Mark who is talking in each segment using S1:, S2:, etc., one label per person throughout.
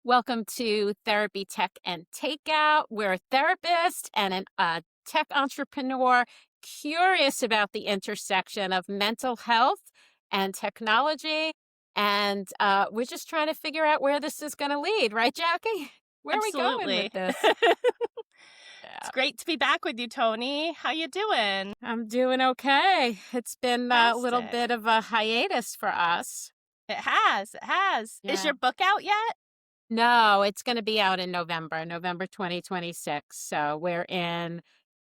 S1: Welcome to Therapy, Tech, and Takeout. We're a therapist and a tech entrepreneur curious about the intersection of mental health and technology. And we're just trying to figure out where this is going to lead, right, Jackie? Where are we going with
S2: Absolutely.
S1: this?
S2: It's great to be back with you, Toni. How you doing?
S1: I'm doing okay. It's been a little
S2: Fantastic.
S1: bit of a hiatus for us.
S2: It has. It has. Is
S1: Yeah.
S2: your book out yet?
S1: No, it's going to be out in November 2026. So we're in,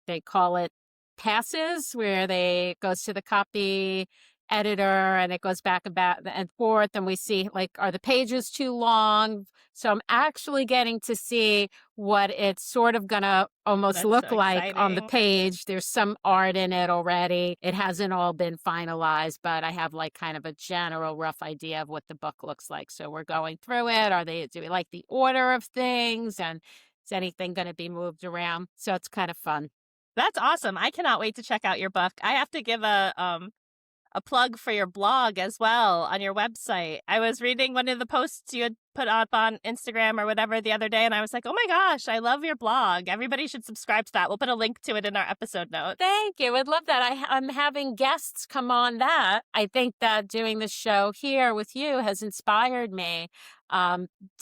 S1: they call it passes, where they goes to the copy editor and it goes back and forth, and we see, like, are the pages too long? So I'm actually getting to see what it's sort of gonna almost
S2: That's so
S1: look like on the
S2: exciting.
S1: page. There's some art in it already. It hasn't all been finalized, but I have like kind of a general rough idea of what the book looks like. So we're going through it. Do we like the order of things, and is anything going to be moved around? So it's kind of fun.
S2: That's awesome. I cannot wait to check out your book. I have to give a plug for your blog as well on your website. I was reading one of the posts you had put up on Instagram or whatever the other day, and I was like, oh my gosh, I love your blog. Everybody should subscribe to that. We'll put a link to it in our episode notes.
S1: Thank you. I'd love that. I'm having guests come on that. I think that doing the show here with you has inspired me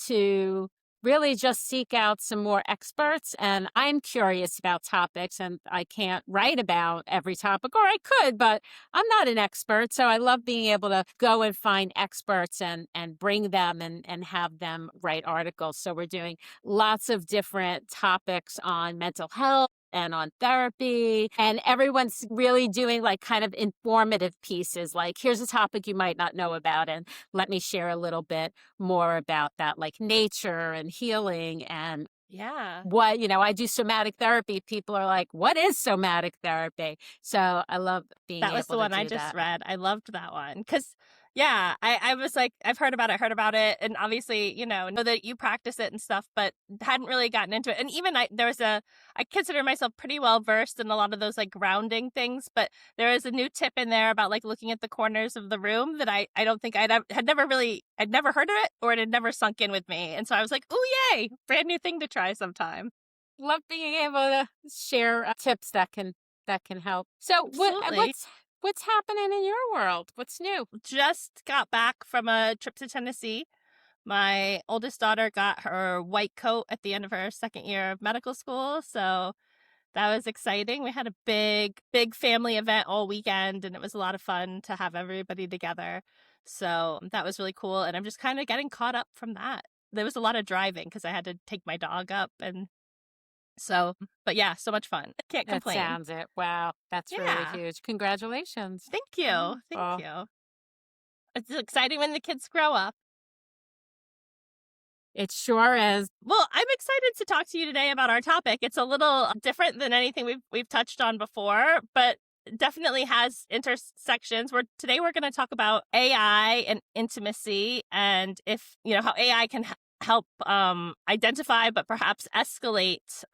S1: to really just seek out some more experts. And I'm curious about topics, and I can't write about every topic, or I could, but I'm not an expert. So I love being able to go and find experts and bring them and have them write articles. So we're doing lots of different topics on mental health and on therapy, and everyone's really doing like kind of informative pieces, like, here's a topic you might not know about, and let me share a little bit more about that, like nature and healing. And
S2: Yeah.
S1: what, I do somatic therapy. People are like, what is somatic therapy? So I love being
S2: That was
S1: able
S2: the
S1: to
S2: one I
S1: do
S2: just
S1: that.
S2: read. I loved that one. Because, yeah, I was like, I've heard about it. And obviously, know that you practice it and stuff, but hadn't really gotten into it. And even I consider myself pretty well versed in a lot of those like grounding things, but there is a new tip in there about like looking at the corners of the room that I don't think I'd never heard of it, or it had never sunk in with me. And so I was like, oh, yay, brand new thing to try sometime.
S1: Love being able to share tips that can help. So
S2: Absolutely.
S1: what's happening in your world? What's new?
S2: Just got back from a trip to Tennessee. My oldest daughter got her white coat at the end of her second year of medical school, so that was exciting. We had a big family event all weekend, and it was a lot of fun to have everybody together. So that was really cool, and I'm just kind of getting caught up from that. There was a lot of driving because I had to take my dog up, and so, but yeah, so much fun. Can't
S1: That
S2: complain.
S1: sounds it. Wow, that's really
S2: Yeah.
S1: huge. Congratulations.
S2: Thank you. Thank
S1: Wonderful.
S2: you. It's exciting when the kids grow up.
S1: It sure is.
S2: Well, I'm excited to talk to you today about our topic. It's a little different than anything we've touched on before, but definitely has intersections. Today we're going to talk about AI and intimacy, and if how AI can help identify, but perhaps escalate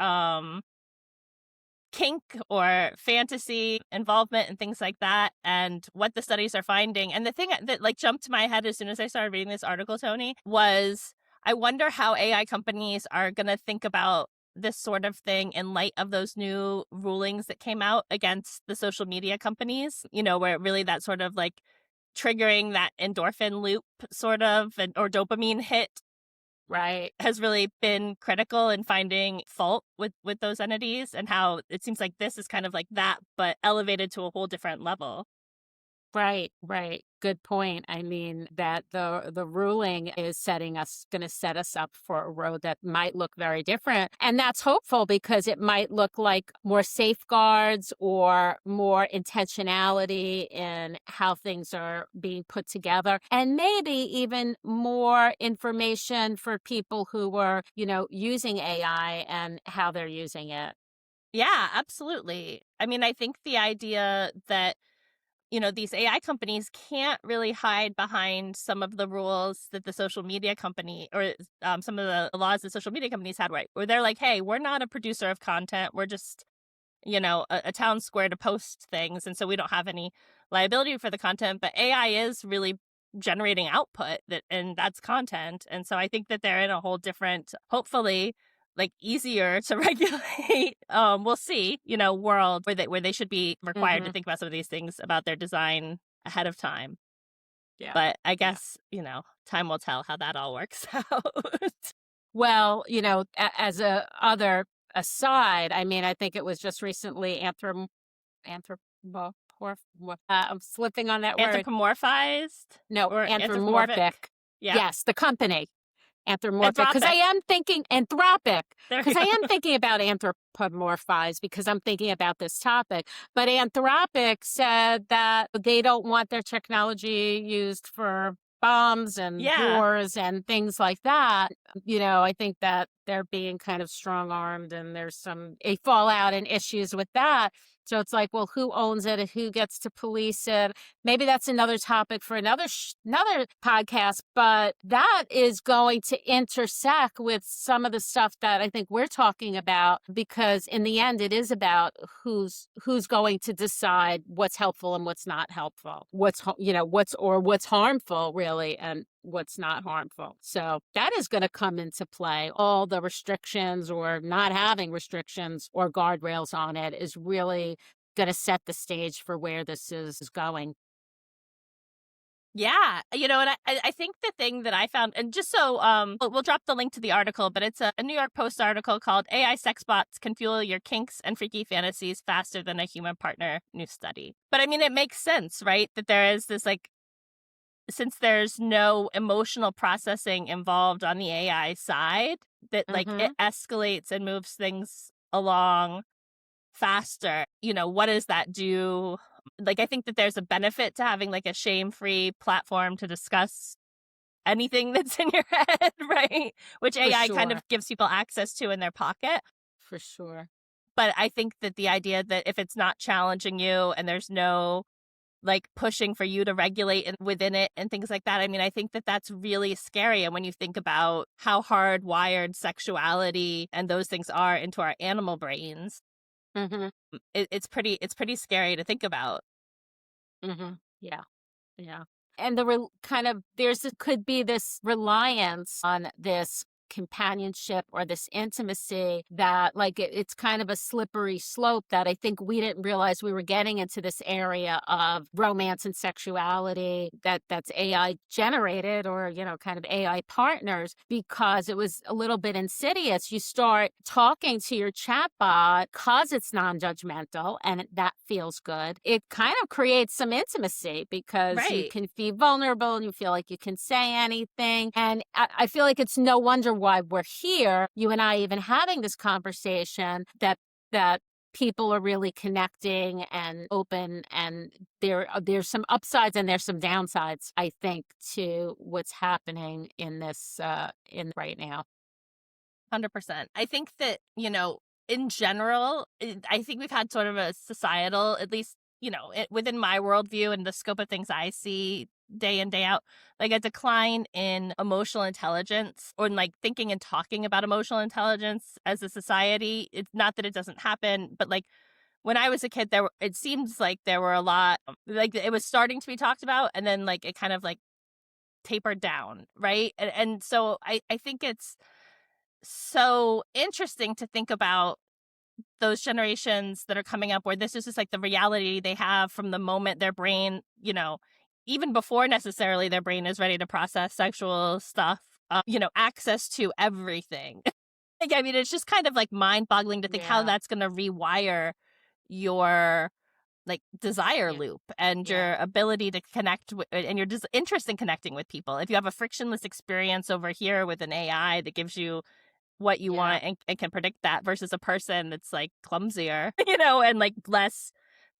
S2: kink or fantasy involvement and things like that, and what the studies are finding. And the thing that like jumped to my head as soon as I started reading this article, Toni, was I wonder how AI companies are going to think about this sort of thing in light of those new rulings that came out against the social media companies, where really that sort of like triggering that endorphin loop sort of, or dopamine hit,
S1: Right.
S2: has really been critical in finding fault with those entities, and how it seems like this is kind of like that, but elevated to a whole different level.
S1: Right. Good point. I mean, that the ruling is going to set us up for a road that might look very different. And that's hopeful, because it might look like more safeguards or more intentionality in how things are being put together, and maybe even more information for people who are, using AI and how they're using it.
S2: Yeah, absolutely. I mean, I think the idea that these AI companies can't really hide behind some of the rules that the social media company, or some of the laws that social media companies had, right? Where they're like, hey, we're not a producer of content. We're just, a town square to post things. And so we don't have any liability for the content. But AI is really generating output and that's content. And so I think that they're in a whole different, hopefully like easier to regulate, we'll see, world where they should be required to think about some of these things about their design ahead of time.
S1: Yeah.
S2: But I guess, time will tell how that all works out.
S1: Well, as a other aside, I mean, I think it was just recently I'm slipping on that word.
S2: Anthropomorphized?
S1: No,
S2: Or
S1: anthropomorphic.
S2: Yeah.
S1: Yes, the company. Anthropomorphic. Because I
S2: Anthropic.
S1: am thinking anthropic.
S2: There we
S1: Because I
S2: go.
S1: am thinking about anthropomorphized because I'm thinking about this topic. But Anthropic said that they don't want their technology used for bombs and
S2: Yeah.
S1: wars and things like that. I think that they're being kind of strong-armed and there's a fallout and issues with that. So it's like, well, who owns it and who gets to police it? Maybe that's another topic for another podcast, but that is going to intersect with some of the stuff that I think we're talking about, because in the end, it is about who's going to decide what's helpful and what's not helpful, what's harmful really, and what's not harmful. So that is going to come into play. All the restrictions or not having restrictions or guardrails on it is really going to set the stage for where this is going.
S2: Yeah, and I think the thing that I found, and just so we'll drop the link to the article, but it's a New York Post article called "AI Sex Bots Can Fuel Your Kinks and Freaky Fantasies Faster Than a Human Partner," new study. But I mean, it makes sense, right? That there is this since there's no emotional processing involved on the AI side, that it escalates and moves things along faster. What does that do? I think that there's a benefit to having a shame-free platform to discuss anything that's in your head, right? Which AI kind of gives people access to in their pocket.
S1: For sure.
S2: But I think that the idea that if it's not challenging you and there's no pushing for you to regulate within it and things like that. I mean, I think that that's really scary. And when you think about how hardwired sexuality and those things are into our animal brains, it's pretty scary to think about.
S1: Yeah. And could be this reliance on this companionship or this intimacy that it's kind of a slippery slope that I think we didn't realize we were getting into this area of romance and sexuality that's AI generated or, kind of AI partners, because it was a little bit insidious. You start talking to your chatbot because it's non-judgmental and that feels good. It kind of creates some intimacy because you can be vulnerable and you feel like you can say anything. And I feel like it's no wonder why we're here, you and I even having this conversation, that people are really connecting and open, and there's some upsides and there's some downsides, I think, to what's happening in this in right now.
S2: 100%. I think that, in general, I think we've had sort of a societal, at least, within my worldview and the scope of things I see day in, day out, a decline in emotional intelligence or in thinking and talking about emotional intelligence as a society. It's not that it doesn't happen, but when I was a kid, it seems like there were a lot, it was starting to be talked about, and then it kind of tapered down, right? And so I think it's so interesting to think about those generations that are coming up where this is just the reality they have from the moment their brain, even before necessarily their brain is ready to process sexual stuff, access to everything. I mean, it's just kind of mind-boggling to think how that's going to rewire your desire loop and your ability to connect and your interest in connecting with people. If you have a frictionless experience over here with an AI that gives you what you want and can predict that versus a person that's clumsier, and less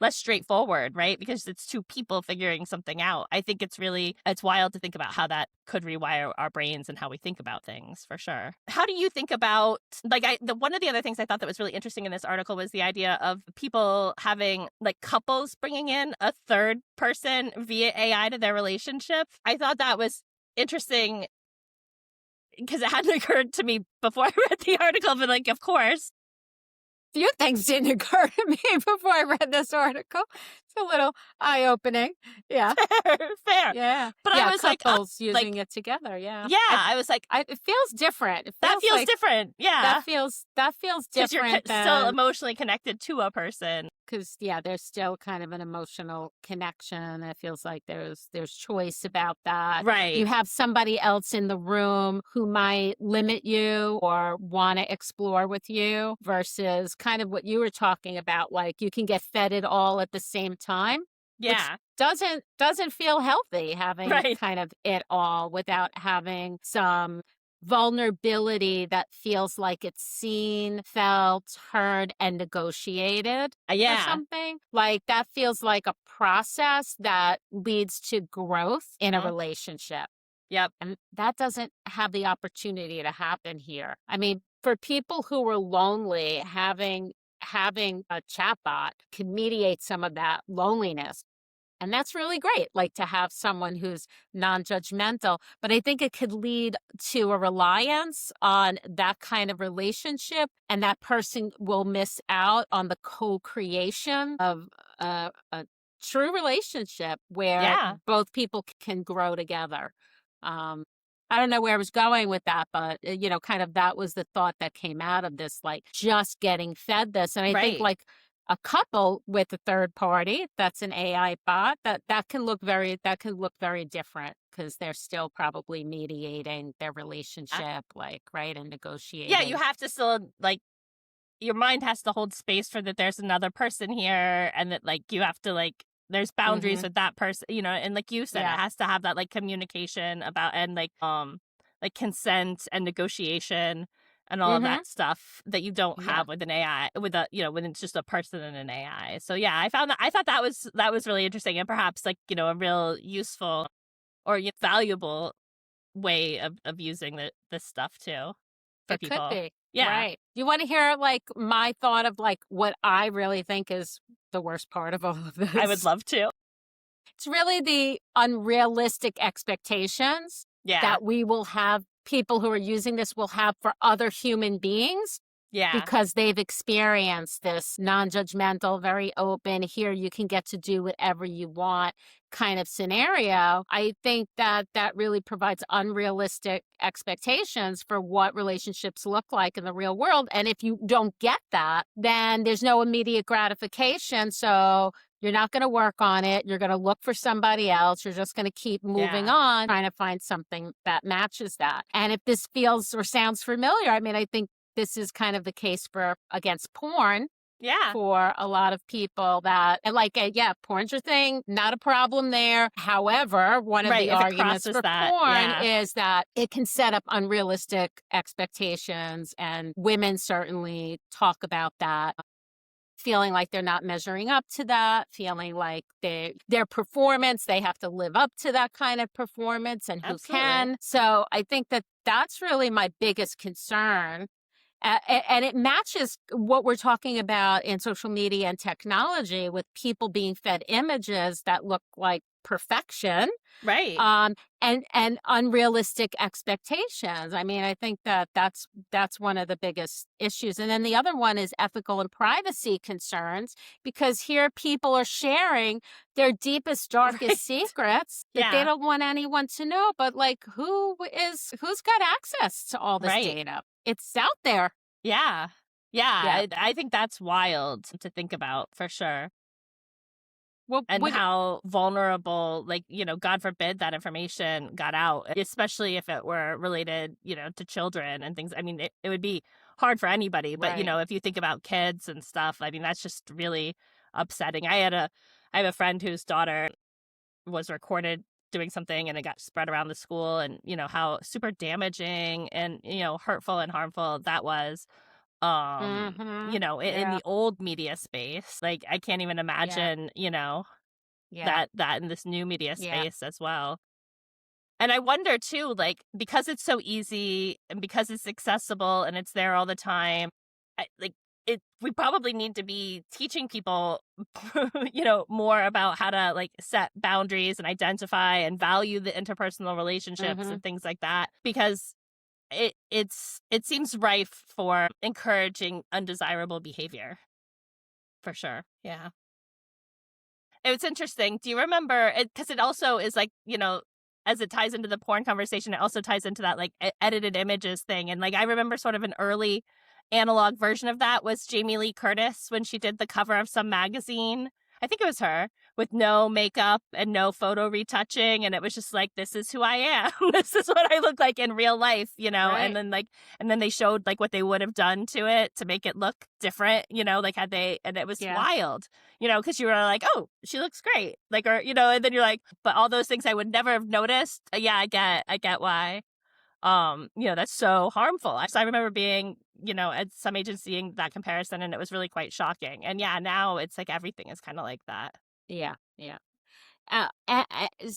S2: straightforward, right? Because it's two people figuring something out. I think it's wild to think about how that could rewire our brains and how we think about things, for sure. How do you think about, one of the other things I thought that was really interesting in this article was the idea of people having couples bringing in a third person via AI to their relationship. I thought that was interesting because it hadn't occurred to me before I read the article, but of course.
S1: few things didn't occur to me before I read this article. It's a little eye-opening. Yeah.
S2: Fair.
S1: Yeah.
S2: But
S1: yeah,
S2: I was like, oh,
S1: couples using it together. Yeah.
S2: yeah, I was like,
S1: it feels different. It
S2: that
S1: feels
S2: feels
S1: like
S2: different. Yeah.
S1: that feels
S2: Because you're
S1: different
S2: still
S1: than
S2: emotionally connected to a person.
S1: because there's still kind of an emotional connection. It feels like there's choice about that.
S2: Right.
S1: You have somebody else in the room who might limit you or want to explore with you versus kind of what you were talking about, like you can get fed it all at the same time. Which
S2: Yeah.
S1: doesn't feel healthy having
S2: Right.
S1: kind of it all without having some vulnerability that feels like it's seen, felt, heard, and negotiated or
S2: Yeah.
S1: something. Like that feels like a process that leads to growth in a relationship.
S2: Yep.
S1: And that doesn't have the opportunity to happen here. I mean, for people who are lonely, having a chatbot can mediate some of that loneliness. And that's really great, like to have someone who's non-judgmental. But I think it could lead to a reliance on that kind of relationship. And that person will miss out on the co-creation of a true relationship where both people can grow together. I don't know where I was going with that, but kind of that was the thought that came out of this, like just getting fed this. And I think like a couple with a third party that's an AI bot that can look very different because they're still probably mediating their relationship, like and negotiating.
S2: Yeah, you have to still like your mind has to hold space for that. There's another person here, and that like you have to like there's boundaries with that person, and like you said, it has to have that like communication about and like consent and negotiation and all of that stuff that you don't have with an AI with a when it's just a person and an AI. So yeah, I thought that was really interesting and perhaps like a real useful or valuable way of using this stuff too for people.
S1: Could be.
S2: Yeah.
S1: Right. You want to hear like my thought of like what I really think is the worst part of all of this?
S2: I would love to.
S1: It's really the unrealistic expectations that we will have, people who are using this will have for other human beings. Yeah. Because they've experienced this non-judgmental, very open, here you can get to do whatever you want kind of scenario. I think that really provides unrealistic expectations for what relationships look like in the real world. And if you don't get that, then there's no immediate gratification. So you're not going to work on it. You're going to look for somebody else. You're just going to keep moving on, trying to find something that matches that. And if this feels or sounds familiar, I mean, I think this is kind of the case against porn. Yeah. For a lot of people that, like, porn's your thing, not a problem there. However, one of the arguments for porn is that it can set up unrealistic expectations, and women certainly talk about that. Feeling like they're not measuring up to that, feeling like their performance, they have to live up to that kind of performance, and who can. So I think that's really my biggest concern. And it matches what we're talking about in social media and technology with people being fed images that look like perfection. Right. And unrealistic expectations. I mean, I think that's one of the biggest issues. And then the other one is ethical and privacy concerns, because here people are sharing their deepest, darkest secrets that they don't want anyone to know. But like, who's got access to all this data? It's out there. Yeah. Yeah.
S2: I think that's wild to think about for sure.
S1: Well,
S2: and how vulnerable, like, God forbid that information got out, especially if it were related, to children and things. I mean, it would be hard for anybody. But, if you think about kids and stuff, I mean, that's just really upsetting. I have a friend whose daughter was recorded doing something and it got spread around the school, and how super damaging and hurtful and harmful that was in the old media space. Like I can't even imagine that in this new media space as well. And I wonder too, like, because it's so easy and because it's accessible and it's there all the time, we probably need to be teaching people, more about how to like set boundaries and identify and value the interpersonal relationships and things like that. Because it seems rife for encouraging undesirable behavior, for sure. Yeah. It's interesting. Do you remember it? Because it also is like, as it ties into the porn conversation, it also ties into that like edited images thing. And like, I remember sort of an early analog version of that was Jamie Lee Curtis when she did the cover of some magazine. I think it was her with no makeup and no photo retouching. And it was just like, this is who I am. This is what I look like in real life,
S1: Right.
S2: and then they showed like what they would have done to it to make it look different, like and it was
S1: Yeah.
S2: wild, because you were like, oh, she looks great. Like, or, and then you're like, but all those things I would never have noticed. Yeah, I get why. That's so harmful. So I remember being, at some age and seeing that comparison, and it was really quite shocking. And yeah, now it's like everything is kind of like that.
S1: Yeah. Yeah.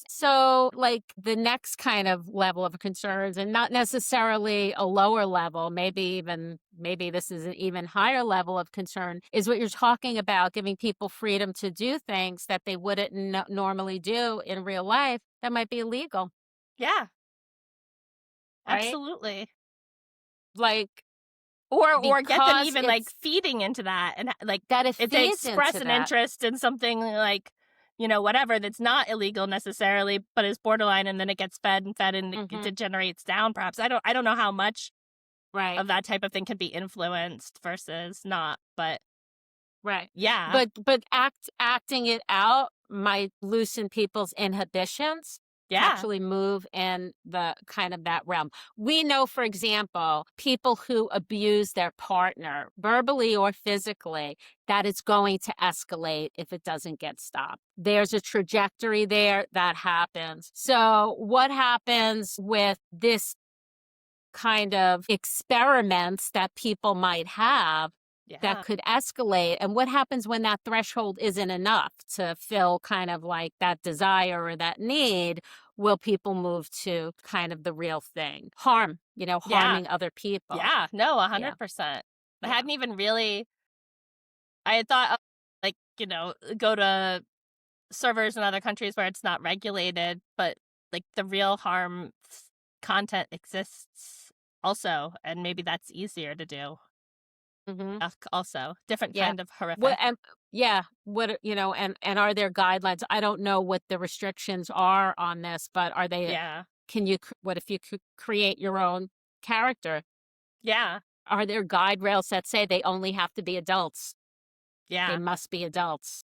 S1: So, like the next kind of level of concerns, and not necessarily a lower level, maybe this is an even higher level of concern, is what you're talking about, giving people freedom to do things that they wouldn't normally do in real life that might be illegal,
S2: Yeah,
S1: right?
S2: absolutely.
S1: Like
S2: Or get them
S1: because
S2: even like
S1: it's
S2: feeding into that, and like
S1: that it
S2: if they
S1: feeds
S2: express
S1: into
S2: an
S1: that.
S2: interest in something like, whatever that's not illegal necessarily, but is borderline, and then it gets fed and fed and it
S1: Hmm.
S2: degenerates down. Perhaps I don't know how much
S1: Right.
S2: of that type of thing can be influenced versus not, but
S1: Right.
S2: yeah,
S1: But acting it out might loosen people's inhibitions to
S2: yeah,
S1: actually move in the kind of that realm. We know, for example, people who abuse their partner verbally or physically, that it's going to escalate if it doesn't get stopped. There's a trajectory there that happens. So what happens with this kind of experiments that people might have that
S2: yeah,
S1: could escalate, and what happens when that threshold isn't enough to fill kind of like that desire or that need? Will people move to kind of the real thing,
S2: yeah,
S1: harming other people?
S2: yeah. No,
S1: Yeah.
S2: 100%. I
S1: Yeah.
S2: hadn't even really. I had thought, like, go to servers in other countries where it's not regulated, but like the real harm content exists also, and maybe that's easier to do.
S1: Hmm.
S2: Also, different
S1: Yeah.
S2: kind of
S1: What
S2: horrific.
S1: and yeah, and are there guidelines? I don't know what the restrictions are on this, but are they
S2: Yeah,
S1: can you what if you could create your own character?
S2: yeah,
S1: Are there guide rails that say they only have to be adults? They
S2: yeah.
S1: must be adults.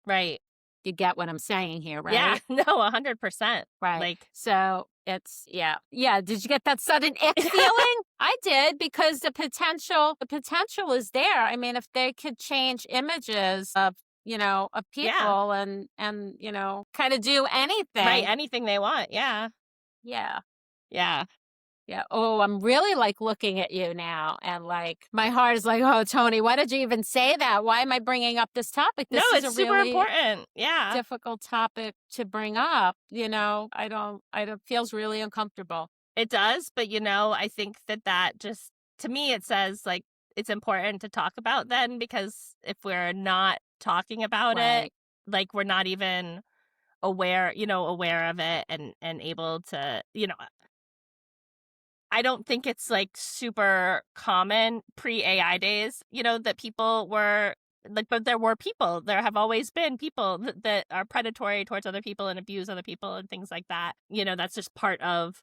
S2: Right.
S1: You get what I'm saying here,
S2: Yeah.
S1: right?
S2: No, 100%.
S1: Right.
S2: Like,
S1: So it's yeah. Yeah. Did you get that sudden ick feeling? I did because the potential is there. I mean, if they could change images of
S2: yeah.
S1: people and kind of do
S2: Right.
S1: anything.
S2: Anything they want. Yeah.
S1: Yeah.
S2: Yeah.
S1: Yeah. Oh, I'm really like looking at you now, and like my heart is like, oh, Toni, why did you even say that? Why am I bringing up this topic?
S2: No,
S1: This is a
S2: it's super
S1: really
S2: important. Yeah.
S1: difficult topic to bring up. I don't, feels really uncomfortable.
S2: It does. But, I think that just, to me, it says like it's important to talk about then, because if we're not talking about it,
S1: Right.
S2: like we're not even aware of it and able to, I don't think it's like super common pre AI days, that people were like, but there have always been people that are predatory towards other people and abuse other people and things like that. That's just part of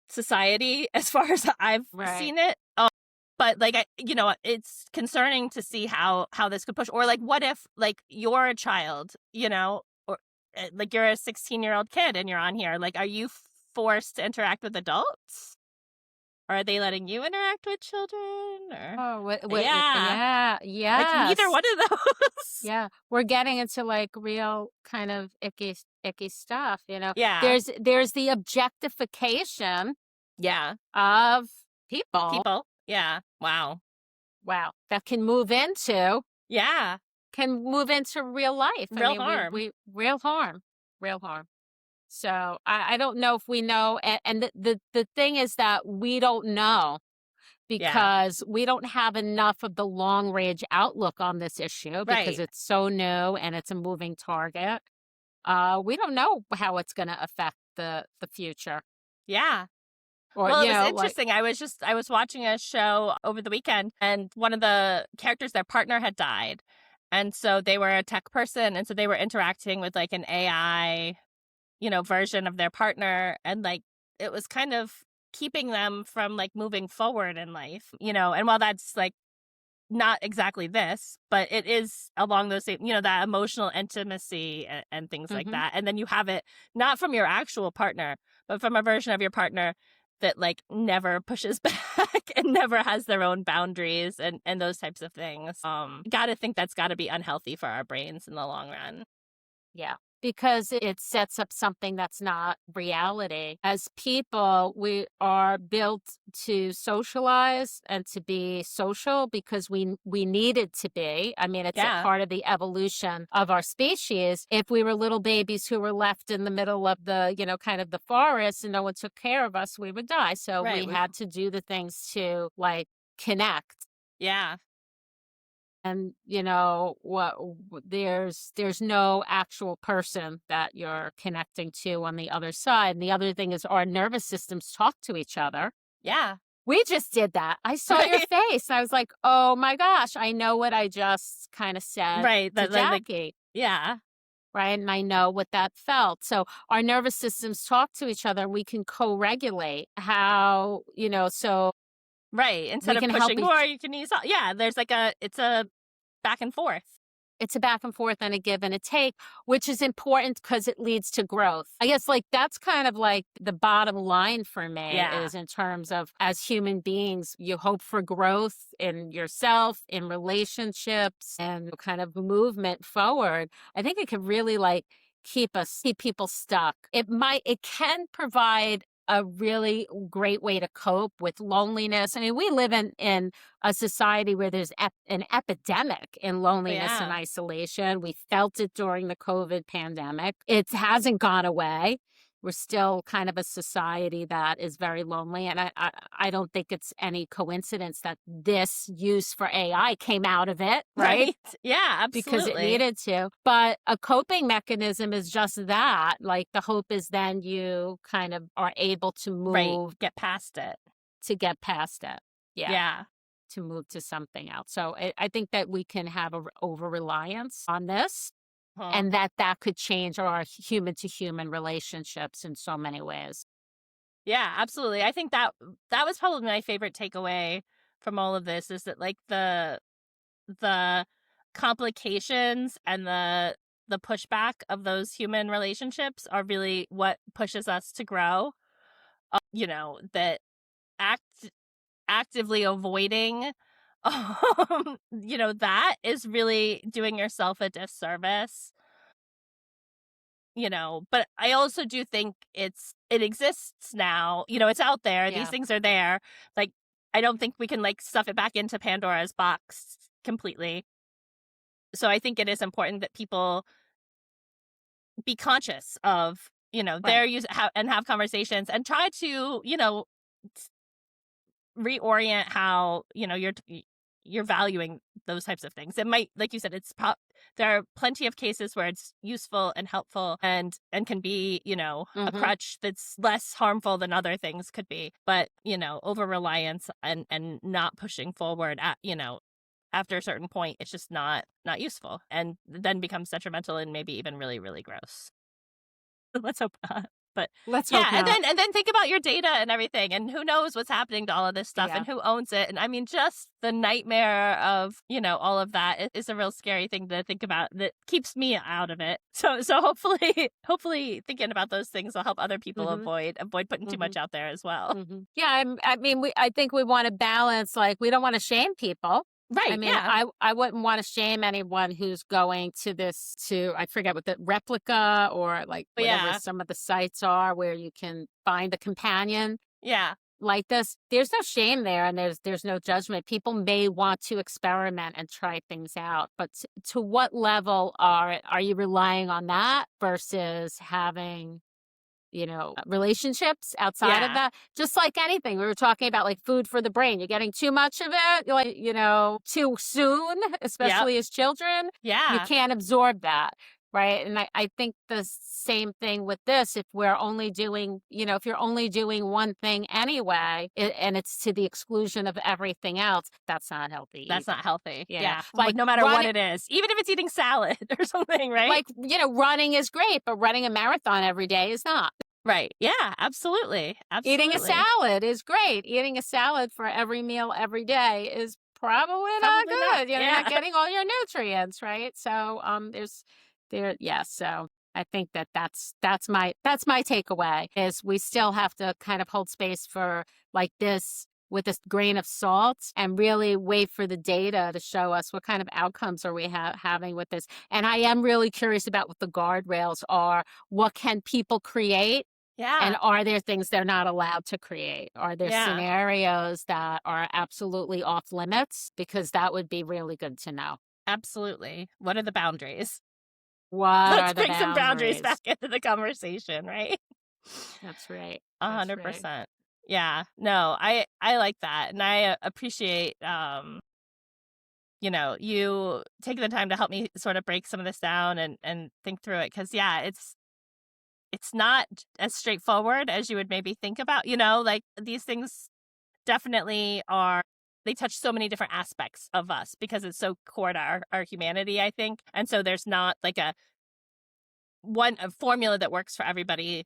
S2: society as far as I've
S1: Right.
S2: seen it. But like, it's concerning to see how this could push, or like, what if like you're a child, or like you're a 16-year-old kid and you're on here, like, are you forced to interact with adults? Or are they letting you interact with children? Or
S1: Oh,
S2: yeah,
S1: yeah,
S2: like neither
S1: yes.
S2: one of those.
S1: Yeah. We're getting into like real kind of icky stuff.
S2: Yeah,
S1: There's the objectification
S2: yeah,
S1: of people.
S2: people. Yeah, wow.
S1: Wow. That
S2: Yeah,
S1: can move into real life. I
S2: real
S1: mean,
S2: harm.
S1: we real harm, real harm. So I don't know if we know. And the thing is that we don't know
S2: Yeah,
S1: because we don't have enough of the long range outlook on this issue because
S2: right.
S1: it's so new and it's a moving target. We don't know how it's going to affect the future.
S2: Yeah.
S1: Or,
S2: Well, it
S1: you
S2: was
S1: know, like,
S2: interesting. I was watching a show over the weekend, and one of the characters, their partner had died. And so they were a tech person, and so they were interacting with like an AI, version of their partner, and like it was kind of keeping them from like moving forward in life, and while that's like not exactly this, but it is along those same, that emotional intimacy and things like
S1: mhm.
S2: that. And then you have it not from your actual partner, but from a version of your partner that like never pushes back and never has their own boundaries and those types of things. Gotta think that's gotta be unhealthy for our brains in the long run.
S1: Yeah, because it sets up something that's not reality. As people, we are built to socialize and to be social because we needed to be. I mean, it's a
S2: Yeah.
S1: part of the evolution of our species. If we were little babies who were left in the middle of the, kind of the forest and no one took care of us, we would die. So
S2: Right.
S1: we had to do the things to like connect.
S2: Yeah.
S1: And there's no actual person that you're connecting to on the other side. And the other thing is our nervous systems talk to each other.
S2: Yeah.
S1: We just did that. I saw your
S2: Right.
S1: face. I was like, oh my gosh, I know what I just kind of said
S2: Right.
S1: to
S2: Like,
S1: Jackie.
S2: yeah.
S1: Right. And I know what that felt. So our nervous systems talk to each other and we can co-regulate how, so
S2: Right.
S1: we
S2: Instead of
S1: can help
S2: pushing more,
S1: each.
S2: you can use, yeah, there's like it's a back and forth.
S1: It's a back and forth and a give and a take, which is important because it leads to growth. I guess like that's kind of like the bottom line for me
S2: Yeah.
S1: is in terms of as human beings, you hope for growth in yourself, in relationships, and kind of movement forward. I think it could really like keep people stuck. It can provide a really great way to cope with loneliness. I mean, we live in a society where there's an epidemic in loneliness and
S2: Yeah.
S1: isolation. We felt it during the COVID pandemic. It hasn't gone away. We're still kind of a society that is very lonely. And I don't think it's any coincidence that this use for AI came out of it, right?
S2: Right. Yeah,
S1: Because it
S2: absolutely.
S1: needed to. But a coping mechanism is just that. Like the hope is then you kind of are able to
S2: Right.
S1: move
S2: Get past it.
S1: to get past it. Yeah.
S2: Yeah.
S1: To move to something else. So I think that we can have a over reliance on this
S2: Huh.
S1: and that could change our human to human relationships in so many ways.
S2: Yeah, absolutely. I think that was probably my favorite takeaway from all of this is that like the complications and the pushback of those human relationships are really what pushes us to grow. That act actively avoiding that is really doing yourself a disservice. But I also do think it exists now. It's out there. These
S1: Yeah.
S2: things are there. Like I don't think we can like stuff it back into Pandora's box completely. So I think it is important that people be conscious of,
S1: Right.
S2: their use and have conversations and try to, reorient how you're valuing those types of things. It might, like you said, there are plenty of cases where it's useful and helpful and can be a
S1: Mm-hmm.
S2: crutch that's less harmful than other things could be. But over reliance and not pushing forward at after a certain point, it's just not useful and then becomes detrimental and maybe even really really gross. Let's hope not. But
S1: Let's hope
S2: yeah, and
S1: not.
S2: then think about your data and everything, and who knows what's happening to all of this stuff
S1: Yeah.
S2: and who owns it. And I mean, just the nightmare of all of that is a real scary thing to think about. That keeps me out of it. So hopefully thinking about those things will help other people
S1: Mm-hmm.
S2: avoid putting too
S1: Mm-hmm.
S2: much out there as well.
S1: Mm-hmm. Yeah. I mean, I think we want to balance. Like, we don't want to shame people. I
S2: Right?
S1: mean,
S2: Yeah.
S1: I wouldn't want to shame anyone who's going I forget what the replica or like
S2: But
S1: whatever
S2: yeah.
S1: some of the sites are where you can find a companion
S2: Yeah.
S1: like this. There's no shame there and there's no judgment. People may want to experiment and try things out, but to what level are you relying on that versus having relationships outside of
S2: Yeah.
S1: that? Just like anything, we were talking about like food for the brain. You're getting too much of it, you're like, too soon,
S2: Yep.
S1: especially as children. You
S2: Yeah.
S1: can't absorb that. right? And I think the same thing with this. If we're only doing, if you're only doing one thing anyway, and it's to the exclusion of everything else, that's not healthy
S2: That's
S1: either.
S2: not healthy.
S1: Yeah.
S2: Like no matter what it is, even if it's eating salad or something, right?
S1: Like, running is great, but running a marathon every day is not.
S2: Right. Yeah, absolutely.
S1: Eating a salad is great. Eating a salad for every meal every day is probably not good.
S2: Not.
S1: You're not getting all your nutrients, right? So so I think that's my takeaway is we still have to kind of hold space for like this with this grain of salt and really wait for the data to show us what kind of outcomes are we having with this. And I am really curious about what the guardrails are. What can people create?
S2: Yeah.
S1: And are there things they're not allowed to create? Are there scenarios that are absolutely off limits? Because that would be really good to know.
S2: Absolutely. What are the boundaries?
S1: Let's
S2: bring some boundaries back into the conversation, right?
S1: That's right.
S2: 100%. Yeah. No, I like that. And I appreciate, you taking the time to help me sort of break some of this down and think through it. Cause it's not as straightforward as you would maybe think about, like these things definitely they touch so many different aspects of us because it's so core to our humanity, I think. And so there's not like a formula that works for everybody,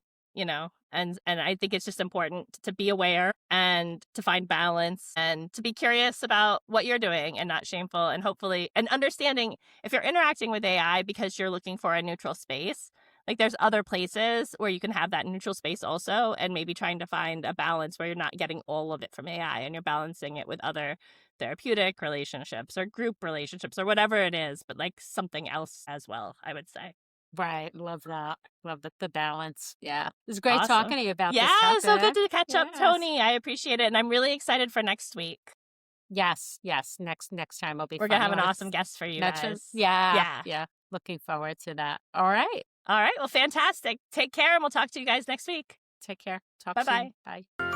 S2: and I think it's just important to be aware and to find balance and to be curious about what you're doing and not shameful, and hopefully and understanding if you're interacting with AI because you're looking for a neutral space, like there's other places where you can have that neutral space also, and maybe trying to find a balance where you're not getting all of it from AI and you're balancing it with other therapeutic relationships or group relationships or whatever it is, but like something else as well, I would say.
S1: Right. Love that. Love the balance. Yeah. It was great
S2: Awesome.
S1: talking to you about this
S2: Yeah,
S1: topic.
S2: so good to catch up, Toni. I appreciate it. And I'm really excited for next week.
S1: Yes. Next time will be
S2: We're
S1: fun.
S2: going to have an awesome guest for you guys.
S1: Yeah. Looking forward to that. All right.
S2: Well, fantastic. Take care, and we'll talk to you guys next week.
S1: Take care. Talk
S2: Bye-bye.
S1: soon. Bye.